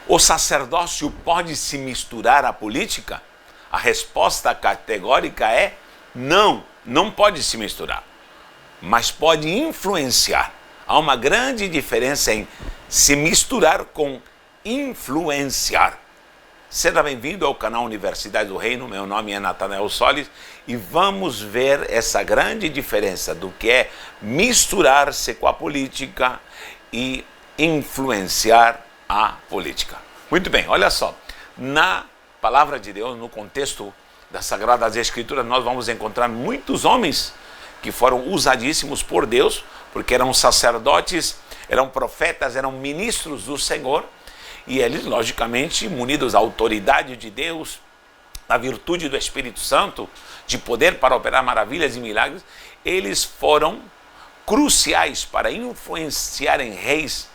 O sacerdócio pode se misturar à política? A resposta categórica é não, não pode se misturar, mas pode influenciar. Há uma grande diferença em se misturar com influenciar. Seja bem-vindo ao canal Universidade do Reino, meu nome é Natanael Solis e vamos ver essa grande diferença do que é misturar-se com a política e influenciar a política. Muito bem, olha só, na palavra de Deus, no contexto das Sagradas Escrituras, nós vamos encontrar muitos homens que foram usadíssimos por Deus, porque eram sacerdotes, eram profetas, eram ministros do Senhor, e eles, logicamente, munidos da autoridade de Deus, da virtude do Espírito Santo, de poder para operar maravilhas e milagres, eles foram cruciais para influenciarem reis,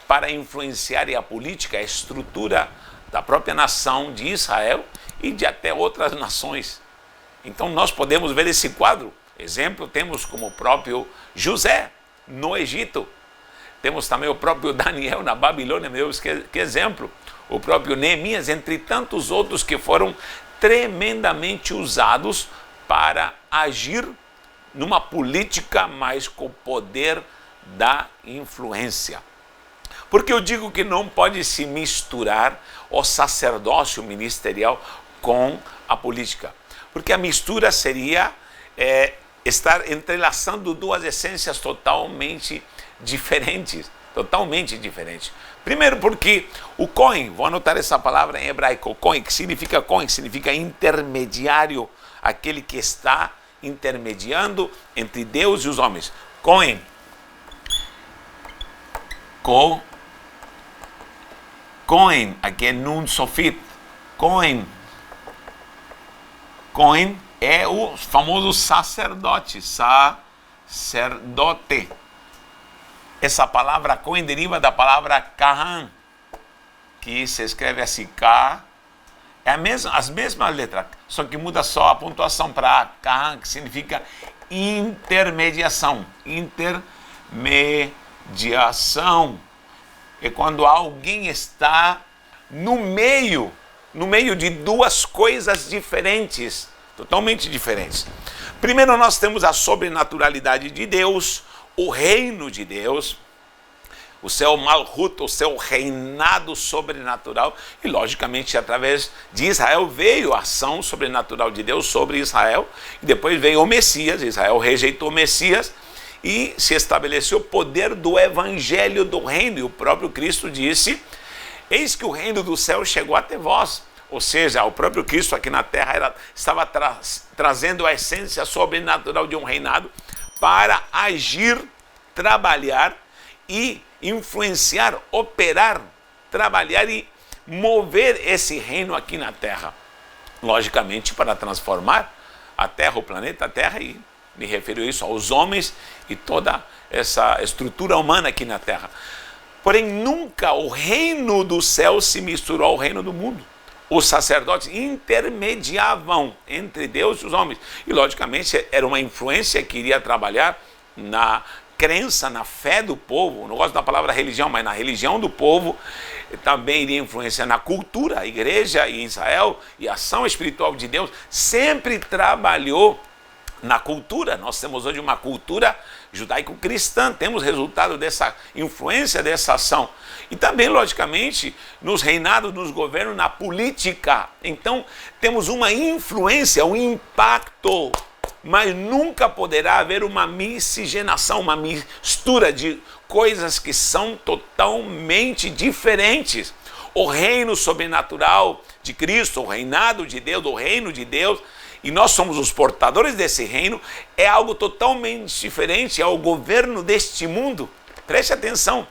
para influenciarem a política, a estrutura da própria nação de Israel e de até outras nações. Então nós podemos ver esse quadro. Exemplo, temos como o próprio José no Egito. Temos também o próprio Daniel na Babilônia, meu Deus, que exemplo. O próprio Neemias, entre tantos outros que foram tremendamente usados para agir numa política, mas com o poder da influência. Porque eu digo que não pode se misturar o sacerdócio ministerial com a política. Porque a mistura seria estar entrelaçando duas essências totalmente diferentes. Totalmente diferentes. Primeiro porque o Cohen, vou anotar essa palavra em hebraico, Cohen, que significa intermediário, aquele que está intermediando entre Deus e os homens. Cohen. Cohen, aqui é Nun Sofit. Cohen é o famoso sacerdote. Sacerdote. Essa palavra Cohen deriva da palavra Kahan, que se escreve assim, K. É as mesmas letras, só que muda só a pontuação para Kahan, que significa intermediação. Intermediação. É quando alguém está no meio de duas coisas diferentes, totalmente diferentes. Primeiro nós temos a sobrenaturalidade de Deus, o reino de Deus, o seu Malhut, o seu reinado sobrenatural, e logicamente através de Israel veio a ação sobrenatural de Deus sobre Israel, e depois veio o Messias. Israel rejeitou o Messias, e se estabeleceu o poder do evangelho do reino. E o próprio Cristo disse, eis que o reino do céu chegou até vós. Ou seja, o próprio Cristo aqui na terra estava trazendo a essência sobrenatural de um reinado para agir, trabalhar e influenciar, operar, trabalhar e mover esse reino aqui na terra. Logicamente para transformar a terra, o planeta Terra, e me refiro a isso aos homens e toda essa estrutura humana aqui na terra. Porém, nunca o reino do céu se misturou ao reino do mundo. Os sacerdotes intermediavam entre Deus e os homens. E, logicamente, era uma influência que iria trabalhar na crença, na fé do povo. Não gosto da palavra religião, mas na religião do povo. Também iria influenciar na cultura. A igreja em Israel e a ação espiritual de Deus sempre trabalhou na cultura. Nós temos hoje uma cultura judaico-cristã, temos resultado dessa influência, dessa ação. E também, logicamente, nos reinados, nos governos, na política. Então, temos uma influência, um impacto, mas nunca poderá haver uma miscigenação, uma mistura de coisas que são totalmente diferentes. O reino sobrenatural de Cristo, o reinado de Deus, o reino de Deus, e nós somos os portadores desse reino, é algo totalmente diferente ao governo deste mundo. Preste atenção.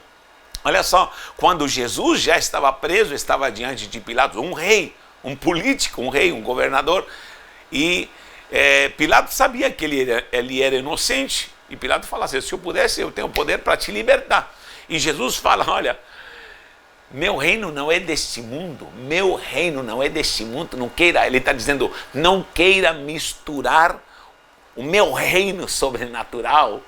Olha só, quando Jesus já estava preso, estava diante de Pilatos, um rei, um político, um rei, um governador, e Pilatos sabia que ele era inocente, e Pilatos fala assim, se eu pudesse, eu tenho poder para te libertar. E Jesus fala, olha, meu reino não é deste mundo, meu reino não é deste mundo, não queira, ele está dizendo, não queira misturar o meu reino sobrenatural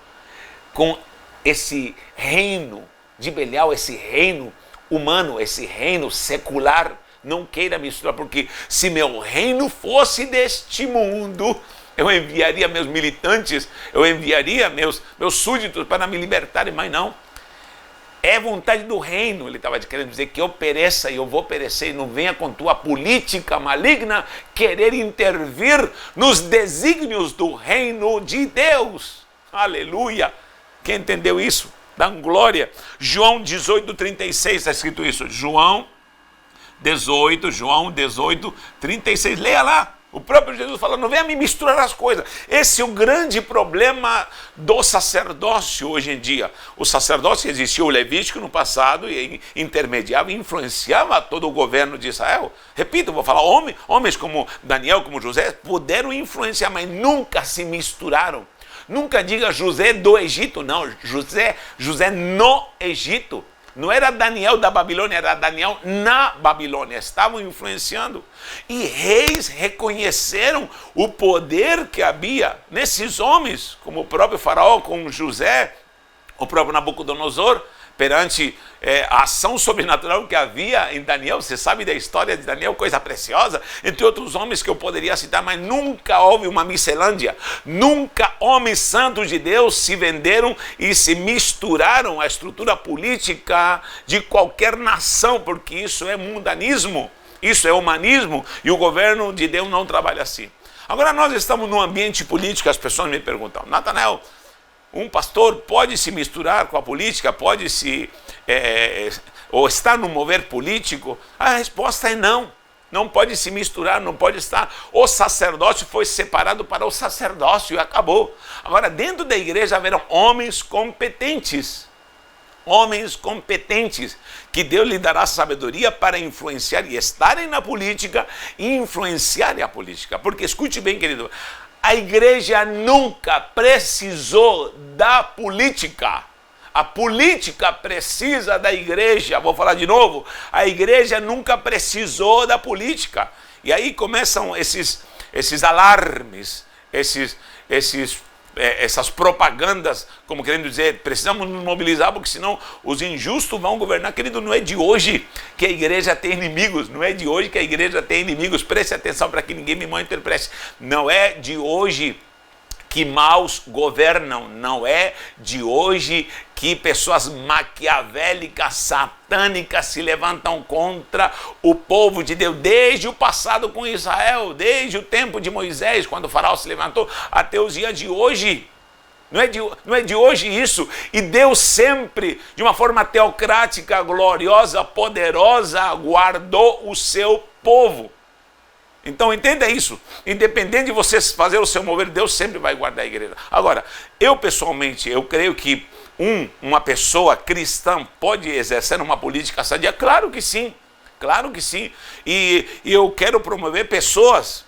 com esse reino de Belial, esse reino humano, esse reino secular, não queira misturar, porque se meu reino fosse deste mundo, eu enviaria meus militantes, eu enviaria meus súditos para me libertarem, mas não. É vontade do reino, ele estava querendo dizer que eu pereça e eu vou perecer, não venha com tua política maligna querer intervir nos desígnios do reino de Deus. Aleluia! Quem entendeu isso? Dá glória. João 18:36 está escrito isso. João 18, 36. Leia lá. O próprio Jesus fala, não venha me misturar as coisas. Esse é o grande problema do sacerdócio hoje em dia. O sacerdócio existia, o levítico no passado, e intermediava e influenciava todo o governo de Israel. Repito, vou falar, homens como Daniel, como José, puderam influenciar, mas nunca se misturaram. Nunca diga José do Egito, não, José no Egito. Não era Daniel da Babilônia, era Daniel na Babilônia. Estavam influenciando. E reis reconheceram o poder que havia nesses homens, como o próprio faraó, com José, o próprio Nabucodonosor, perante a ação sobrenatural que havia em Daniel. Você sabe da história de Daniel, coisa preciosa, entre outros homens que eu poderia citar, mas nunca houve uma Michelândia, nunca homens santos de Deus se venderam e se misturaram à estrutura política de qualquer nação, porque isso é mundanismo, isso é humanismo, e o governo de Deus não trabalha assim. Agora nós estamos num ambiente político, as pessoas me perguntam, Natanael, um pastor pode se misturar com a política, pode ou estar no mover político? A resposta é não. Não pode se misturar, não pode estar. O sacerdócio foi separado para o sacerdócio e acabou. Agora, dentro da igreja haverão homens competentes. Homens competentes, que Deus lhe dará sabedoria para influenciar e estarem na política e influenciarem a política. Porque, escute bem, querido, a igreja nunca precisou da política. A política precisa da igreja. Vou falar de novo. A igreja nunca precisou da política. E aí começam esses alarmes, essas propagandas, como querendo dizer, precisamos nos mobilizar, porque senão os injustos vão governar. Querido, não é de hoje que a igreja tem inimigos, não é de hoje que a igreja tem inimigos, preste atenção para que ninguém me mal interprete, não é de hoje que maus governam, não é de hoje que pessoas maquiavélicas, satânicas se levantam contra o povo de Deus, desde o passado com Israel, desde o tempo de Moisés, quando o faraó se levantou, até os dias de hoje. Não é de hoje isso. E Deus sempre, de uma forma teocrática, gloriosa, poderosa, guardou o seu povo. Então entenda isso, independente de você fazer o seu mover, Deus sempre vai guardar a igreja. Agora, eu pessoalmente, eu creio que uma pessoa cristã pode exercer uma política sadia? Claro que sim, claro que sim. E eu quero promover pessoas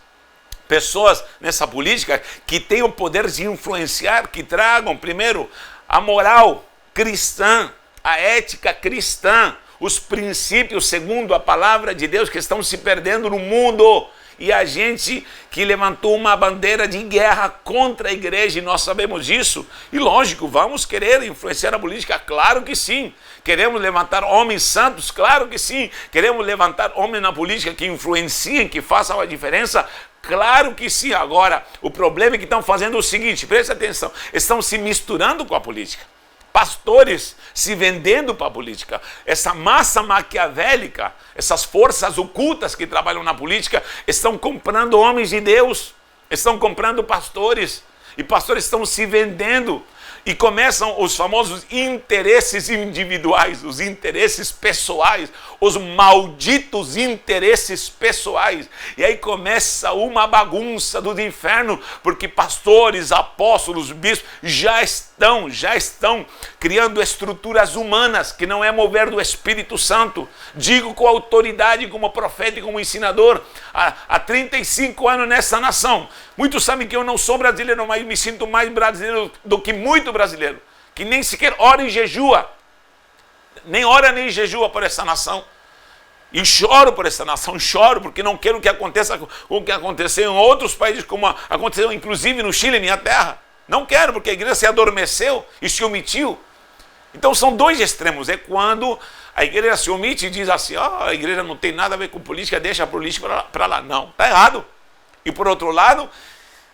nessa política que tenham o poder de influenciar, que tragam primeiro a moral cristã, a ética cristã, os princípios segundo a palavra de Deus que estão se perdendo no mundo. E a gente que levantou uma bandeira de guerra contra a igreja, e nós sabemos disso. E lógico, vamos querer influenciar a política? Claro que sim. Queremos levantar homens santos? Claro que sim. Queremos levantar homens na política que influenciem, que façam a diferença? Claro que sim. Agora, o problema é que estão fazendo o seguinte, preste atenção, estão se misturando com a política. Pastores se vendendo para a política. Essa massa maquiavélica, essas forças ocultas que trabalham na política, estão comprando homens de Deus, estão comprando pastores, e pastores estão se vendendo. E começam os famosos interesses individuais, os interesses pessoais, os malditos interesses pessoais. E aí começa uma bagunça do inferno, porque pastores, apóstolos, bispos já estão criando estruturas humanas, que não é mover do Espírito Santo. Digo com autoridade, como profeta e como ensinador, há 35 anos nessa nação. Muitos sabem que eu não sou brasileiro, mas me sinto mais brasileiro do que muito brasileiro, que nem sequer ora e jejua, nem ora nem jejua por essa nação. E choro por essa nação, choro porque não quero que aconteça o que aconteceu em outros países, como aconteceu inclusive no Chile, minha terra. Não quero, porque a igreja se adormeceu e se omitiu. Então são dois extremos. É quando A igreja se omite e diz assim, a igreja não tem nada a ver com política, deixa a política para lá. Não, está errado. E por outro lado,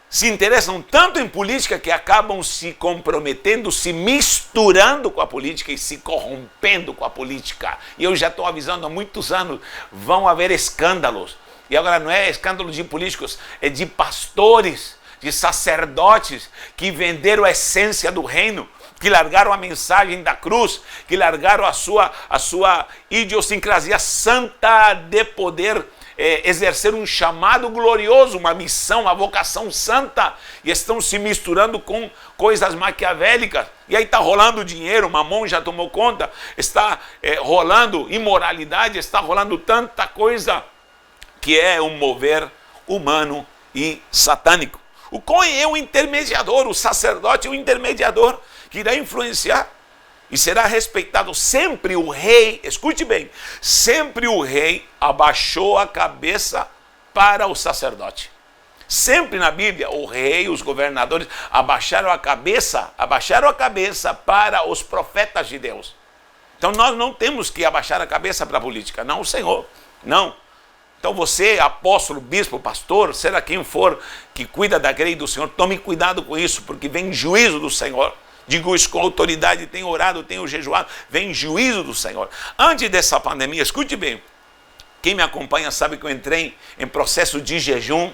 se interessam tanto em política que acabam se comprometendo, se misturando com a política e se corrompendo com a política. E eu já estou avisando há muitos anos, vão haver escândalos. E agora não é escândalo de políticos, é de pastores, de sacerdotes que venderam a essência do reino, que largaram a mensagem da cruz, que largaram a sua idiosincrasia santa de poder exercer um chamado glorioso, uma missão, uma vocação santa, e estão se misturando com coisas maquiavélicas. E aí está rolando dinheiro, Mamon já tomou conta, está rolando imoralidade, está rolando tanta coisa que é um mover humano e satânico. O Cohen é um intermediador, o sacerdote é um intermediador que irá influenciar e será respeitado. Sempre o rei, escute bem, sempre o rei abaixou a cabeça para o sacerdote. Sempre na Bíblia, o rei, os governadores abaixaram a cabeça para os profetas de Deus. Então nós não temos que abaixar a cabeça para a política, não o Senhor, não. Então você, apóstolo, bispo, pastor, seja quem for que cuida da grei do Senhor, tome cuidado com isso, porque vem juízo do Senhor. Digo isso com autoridade, tenho orado, tenho jejuado, vem juízo do Senhor. Antes dessa pandemia, escute bem, quem me acompanha sabe que eu entrei em processo de jejum,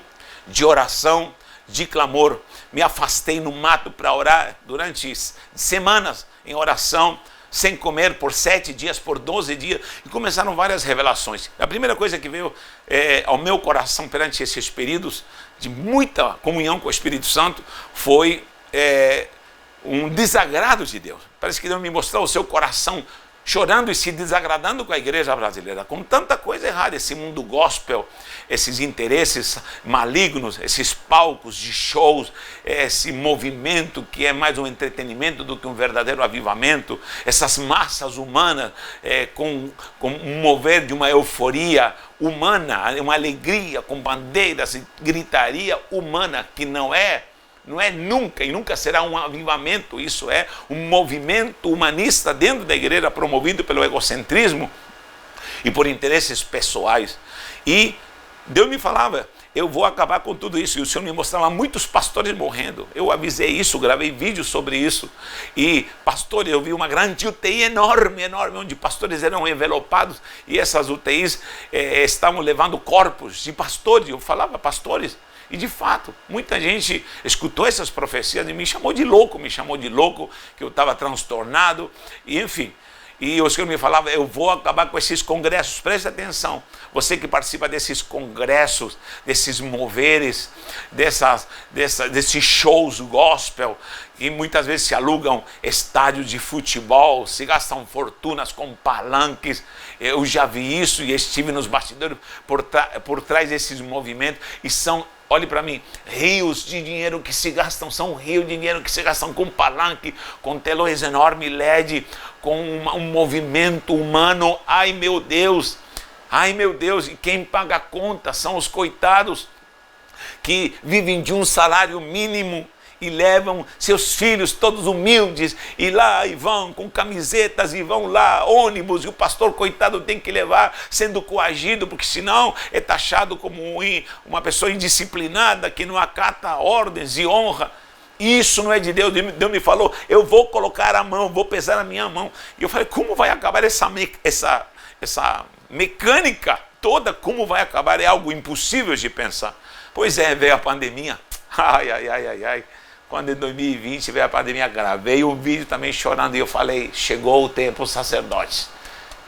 de oração, de clamor. Me afastei no mato para orar durante semanas em oração, sem comer por 7 dias, por 12 dias, e começaram várias revelações. A primeira coisa que veio ao meu coração perante esses períodos de muita comunhão com o Espírito Santo foi um desagrado de Deus. Parece que Deus me mostrou o seu coração chorando e se desagradando com a igreja brasileira, com tanta coisa errada, esse mundo gospel, esses interesses malignos, esses palcos de shows, esse movimento que é mais um entretenimento do que um verdadeiro avivamento, essas massas humanas com um mover de uma euforia humana, uma alegria com bandeiras e gritaria humana que não é nunca e nunca será um avivamento. Isso é um movimento humanista dentro da igreja promovido pelo egocentrismo e por interesses pessoais. E Deus me falava, eu vou acabar com tudo isso. E o Senhor me mostrava muitos pastores morrendo. Eu avisei isso, gravei vídeos sobre isso. E pastores, eu vi uma grande UTI enorme, onde pastores eram envelopados e essas UTIs estavam levando corpos de pastores. Eu falava, pastores. E de fato, muita gente escutou essas profecias e me chamou de louco, que eu estava transtornado, e enfim. E o Senhor me falava, eu vou acabar com esses congressos, preste atenção. Você que participa desses congressos, desses moveres, desses shows gospel, que muitas vezes se alugam estádios de futebol, se gastam fortunas com palanques. Eu já vi isso e estive nos bastidores por trás desses movimentos e são, olhe para mim, rios de dinheiro que se gastam, são rios de dinheiro que se gastam com palanque, com telões enormes LED, com um movimento humano. Ai meu Deus, e quem paga a conta são os coitados que vivem de um salário mínimo e levam seus filhos todos humildes e lá e vão com camisetas e vão lá, ônibus, e o pastor coitado tem que levar sendo coagido, porque senão é taxado como uma pessoa indisciplinada que não acata ordens e honra. Isso não é de Deus. Deus me falou, eu vou colocar a mão, vou pesar a minha mão. E eu falei, como vai acabar essa mecânica toda? Como vai acabar? É algo impossível de pensar. Pois é, veio a pandemia. Ai. Quando em 2020 veio a pandemia, gravei um vídeo também chorando. E eu falei, chegou o tempo, sacerdotes,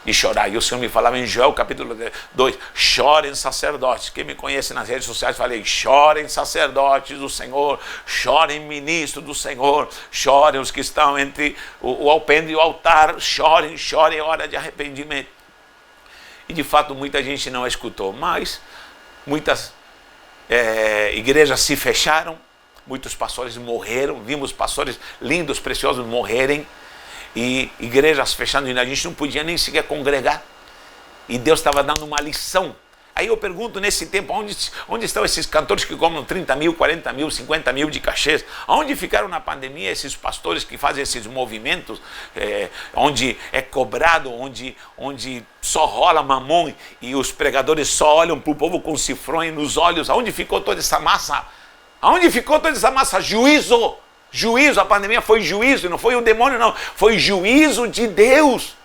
de chorar. E o Senhor me falava em Joel capítulo 2, chorem sacerdotes. Quem me conhece nas redes sociais, falei, chorem sacerdotes do Senhor, chorem ministros do Senhor, chorem os que estão entre o alpendre e o altar, chorem, é hora de arrependimento. E de fato muita gente não escutou, mas muitas igrejas se fecharam, muitos pastores morreram, vimos pastores lindos, preciosos morrerem, e igrejas fechando, e a gente não podia nem sequer congregar. E Deus estava dando uma lição Aí eu pergunto nesse tempo, onde estão esses cantores que cobram 30 mil, 40 mil, 50 mil de cachês? Onde ficaram na pandemia esses pastores que fazem esses movimentos, onde é cobrado, onde só rola mamão e os pregadores só olham para o povo com cifrões nos olhos? Aonde ficou toda essa massa? Aonde ficou toda essa massa? Juízo! Juízo, a pandemia foi juízo, não foi o demônio não, foi juízo de Deus.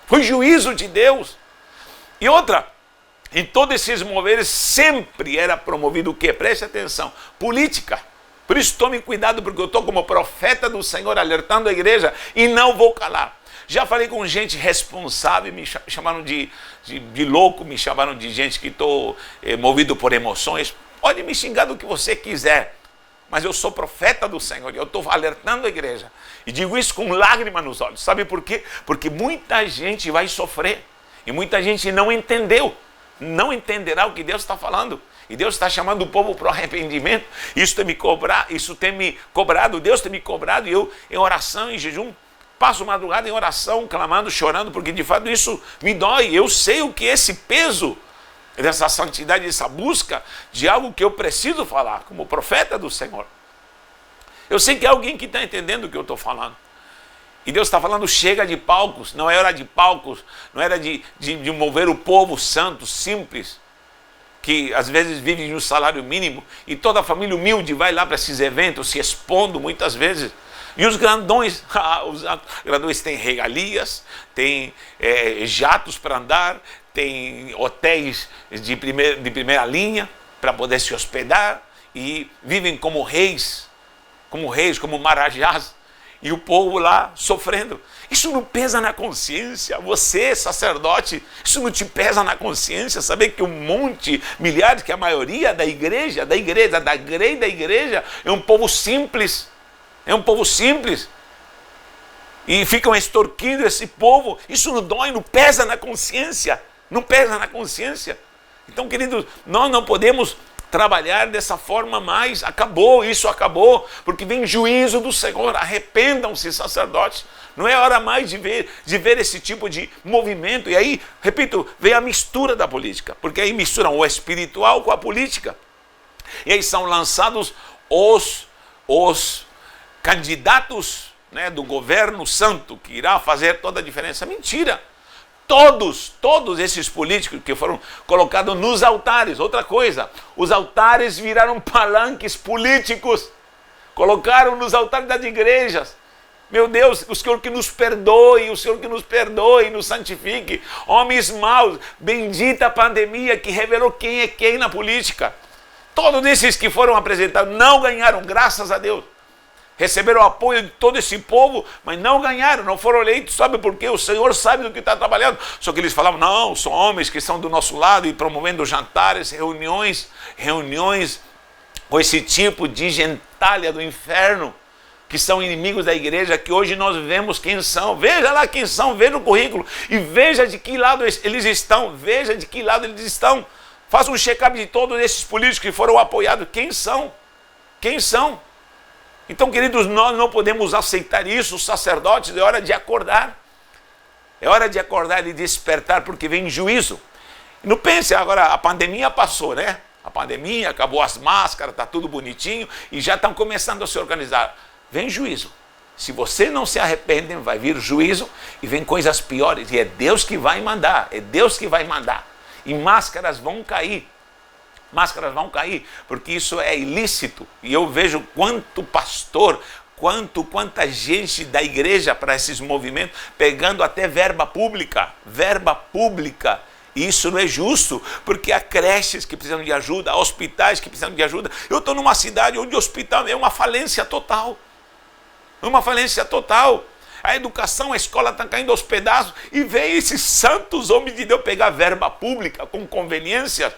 Foi juízo de Deus. E outra, em todos esses moveres sempre era promovido o quê? Preste atenção, política. Por isso tome cuidado, porque eu estou como profeta do Senhor alertando a igreja e não vou calar. Já falei com gente responsável, me chamaram de louco, me chamaram de gente que estou movido por emoções. Pode me xingar do que você quiser, mas eu sou profeta do Senhor e eu estou alertando a igreja. E digo isso com lágrima nos olhos. Sabe por quê? Porque muita gente vai sofrer e muita gente não entendeu. Não entenderá o que Deus está falando. E Deus está chamando o povo para o arrependimento. Isso tem me cobrado, Deus tem me cobrado. E eu, em oração, em jejum, passo madrugada em oração, clamando, chorando, porque de fato isso me dói. Eu sei o que é esse peso dessa santidade, dessa busca de algo que eu preciso falar, como profeta do Senhor. Eu sei que é alguém que está entendendo o que eu estou falando. E Deus está falando, chega de palcos, não é hora de palcos, não era de mover o povo santo, simples, que às vezes vive de um salário mínimo, e toda a família humilde vai lá para esses eventos, se expondo muitas vezes. E os grandões, os grandões têm regalias, têm jatos para andar, têm hotéis de primeira linha para poder se hospedar, e vivem como reis, como marajás. E o povo lá sofrendo. Isso não pesa na consciência. Você, sacerdote, isso não te pesa na consciência. Saber que milhares, que a maioria da igreja, é um povo simples. É um povo simples. E ficam extorquindo esse povo. Isso não dói, não pesa na consciência. Não pesa na consciência. Então, queridos, nós não podemos trabalhar dessa forma mais. Acabou, isso acabou, porque vem juízo do Senhor. Arrependam-se, sacerdotes. Não é hora mais de ver esse tipo de movimento. E aí, repito, vem a mistura da política, porque aí misturam o espiritual com a política. E aí são lançados os candidatos, né, do governo santo, que irá fazer toda a diferença. Mentira! Todos esses políticos que foram colocados nos altares. Outra coisa, os altares viraram palanques políticos. Colocaram nos altares das igrejas. Meu Deus, o Senhor que nos perdoe, e nos santifique. Homens maus, bendita a pandemia que revelou quem é quem na política. Todos esses que foram apresentados não ganharam, graças a Deus. Receberam o apoio de todo esse povo, mas não ganharam, não foram eleitos. Sabe por quê? O Senhor sabe do que está trabalhando. Só que eles falavam, não, são homens que são do nosso lado, e promovendo jantares, reuniões com esse tipo de gentalha do inferno, que são inimigos da igreja, que hoje nós vemos quem são. Veja lá quem são, veja o currículo, e veja de que lado eles estão, Faça um check-up de todos esses políticos que foram apoiados. Quem são? Então, queridos, nós não podemos aceitar isso. Os sacerdotes, é hora de acordar. É hora de acordar e despertar, porque vem juízo. E não pense, agora a pandemia passou, né? A pandemia, acabou as máscaras, está tudo bonitinho, e já estão começando a se organizar. Vem juízo. Se você não se arrepende, vai vir juízo, e vem coisas piores. E é Deus que vai mandar, E máscaras vão cair. Porque isso é ilícito. E eu vejo quanto pastor, quanta gente da igreja para esses movimentos, pegando até verba pública. E isso não é justo, porque há creches que precisam de ajuda, há hospitais que precisam de ajuda. Eu estou numa cidade onde o hospital é uma falência total. A educação, a escola está caindo aos pedaços, e vem esses santos homens de Deus pegar verba pública com conveniência,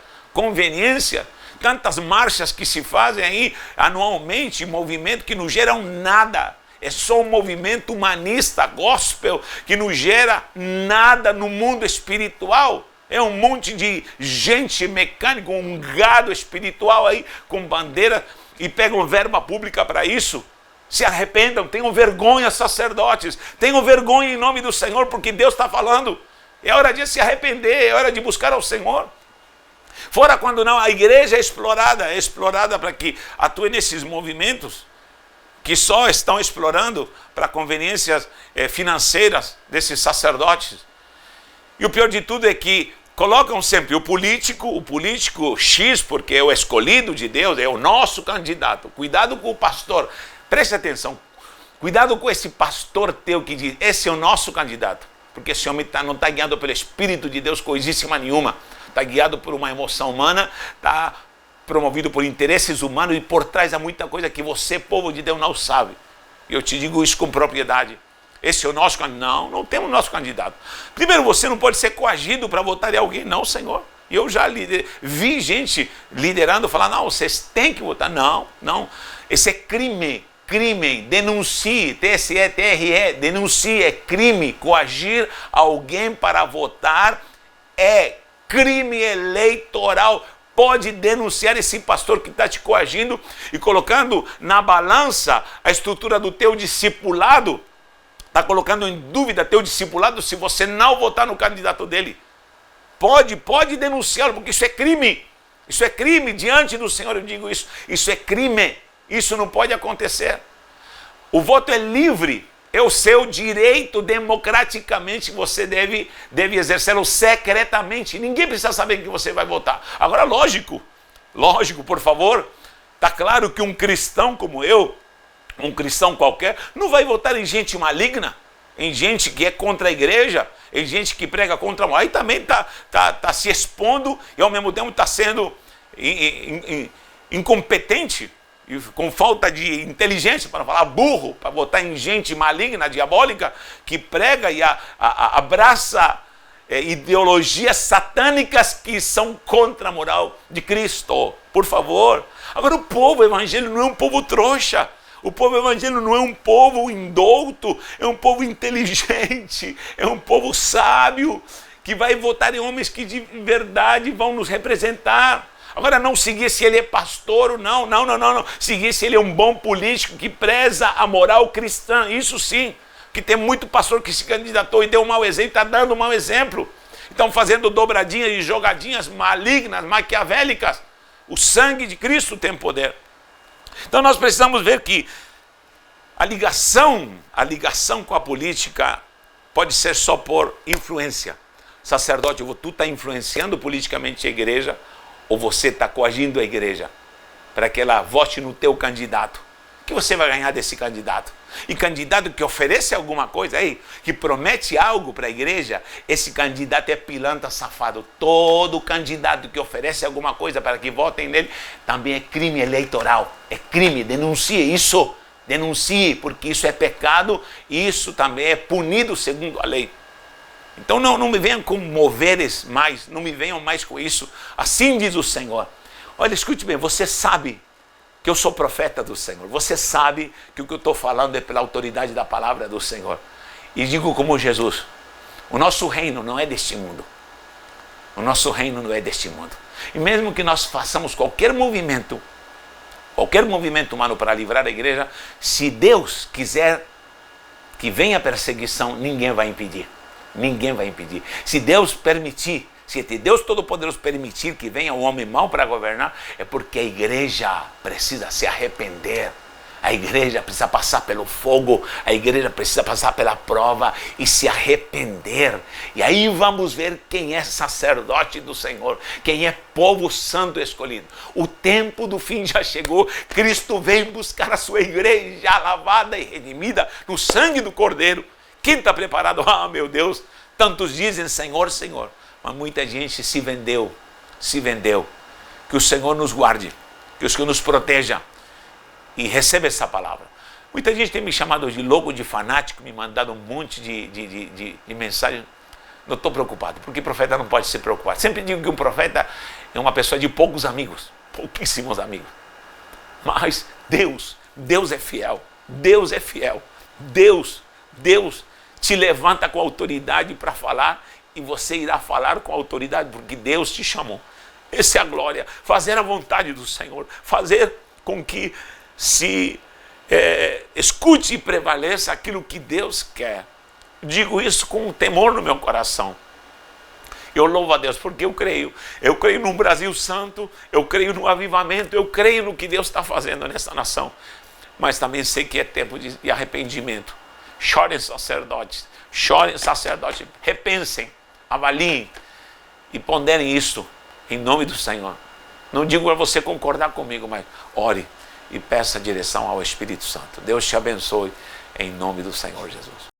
tantas marchas que se fazem aí anualmente, movimento que não geram nada, é só um movimento humanista, gospel, que não gera nada no mundo espiritual. É um monte de gente mecânica, um gado espiritual aí com bandeira, e pegam verba pública para isso. Se arrependam, tenham vergonha, sacerdotes, tenham vergonha em nome do Senhor, porque Deus está falando. É hora de se arrepender, é hora de buscar ao Senhor. Fora quando não, a igreja é explorada para que atue nesses movimentos que só estão explorando para conveniências financeiras desses sacerdotes. E o pior de tudo é que colocam sempre o político X, porque é o escolhido de Deus, é o nosso candidato. Cuidado com o pastor, preste atenção, cuidado com esse pastor teu que diz, esse é o nosso candidato, porque esse homem não está guiado pelo Espírito de Deus coisíssima nenhuma, está guiado por uma emoção humana, está promovido por interesses humanos e por trás há muita coisa que você, povo de Deus, não sabe. Eu te digo isso com propriedade. Esse é o nosso candidato. Não temos nosso candidato. Primeiro, você não pode ser coagido para votar em alguém, não, Senhor. Eu já vi gente liderando, falando, não, vocês têm que votar. Não. Esse é crime, denuncie, TSE, TRE, denuncie, é crime. Coagir alguém para votar é crime eleitoral. Pode denunciar esse pastor que está te coagindo e colocando na balança a estrutura do teu discipulado. Está colocando em dúvida teu discipulado se você não votar no candidato dele. Pode denunciá-lo, porque isso é crime. Isso é crime diante do Senhor, eu digo isso. Isso é crime. Isso não pode acontecer. O voto é livre. É o seu direito democraticamente. Você deve exercê-lo secretamente. Ninguém precisa saber em que você vai votar. Agora, lógico, por favor. Está claro que um cristão como eu, um cristão qualquer, não vai votar em gente maligna, em gente que é contra a igreja, em gente que prega contra a... Aí também está se expondo e ao mesmo tempo está sendo incompetente, e com falta de inteligência, para não falar burro, para votar em gente maligna, diabólica, que prega e abraça ideologias satânicas que são contra a moral de Cristo. Por favor. Agora, o povo evangélico não é um povo trouxa. O povo evangélico não é um povo indouto, é um povo inteligente, é um povo sábio, que vai votar em homens que de verdade vão nos representar. Agora, não seguir se ele é pastor ou não. Seguir se ele é um bom político que preza a moral cristã, isso sim. Que tem muito pastor que se candidatou e deu um mau exemplo, está dando um mau exemplo. Estão fazendo dobradinhas e jogadinhas malignas, maquiavélicas. O sangue de Cristo tem poder. Então nós precisamos ver que a ligação com a política pode ser só por influência. Sacerdote, tu está influenciando politicamente a igreja ou você está coagindo a igreja para que ela vote no teu candidato? O que você vai ganhar desse candidato? E candidato que oferece alguma coisa, que promete algo para a igreja, esse candidato é pilantra safado. Todo candidato que oferece alguma coisa para que votem nele, também é crime eleitoral. É crime, denuncie isso. Denuncie, porque isso é pecado e isso também é punido segundo a lei. Então não me venham com moveres mais, não me venham mais com isso. Assim diz o Senhor. Olha, escute bem, você sabe que eu sou profeta do Senhor. Você sabe que o que eu estou falando é pela autoridade da palavra do Senhor. E digo como Jesus, o nosso reino não é deste mundo. O nosso reino não é deste mundo. E mesmo que nós façamos qualquer movimento humano para livrar a igreja, se Deus quiser que venha perseguição, ninguém vai impedir. Ninguém vai impedir. Se Deus permitir, se Deus Todo-Poderoso permitir que venha um homem mau para governar, é porque a igreja precisa se arrepender. A igreja precisa passar pelo fogo, a igreja precisa passar pela prova e se arrepender. E aí vamos ver quem é sacerdote do Senhor, quem é povo santo escolhido. O tempo do fim já chegou, Cristo vem buscar a sua igreja lavada e redimida no sangue do Cordeiro. Quem está preparado? Ah, meu Deus, tantos dizem Senhor, Senhor. Mas muita gente se vendeu. Que o Senhor nos guarde, que o Senhor nos proteja e receba essa palavra. Muita gente tem me chamado de louco, de fanático, me mandado um monte de mensagem. Não estou preocupado, porque profeta não pode ser preocupado. Sempre digo que um profeta é uma pessoa de poucos amigos, pouquíssimos amigos. Mas Deus é fiel. Deus é fiel. Deus te levanta com autoridade para falar e você irá falar com autoridade porque Deus te chamou. Essa é a glória. Fazer a vontade do Senhor. Fazer com que se escute e prevaleça aquilo que Deus quer. Digo isso com um temor no meu coração. Eu louvo a Deus porque eu creio. Eu creio num Brasil santo, eu creio no avivamento, eu creio no que Deus está fazendo nessa nação. Mas também sei que é tempo de arrependimento. Chorem, sacerdotes, repensem, avaliem e ponderem isso em nome do Senhor. Não digo para você concordar comigo, mas ore e peça direção ao Espírito Santo. Deus te abençoe em nome do Senhor Jesus.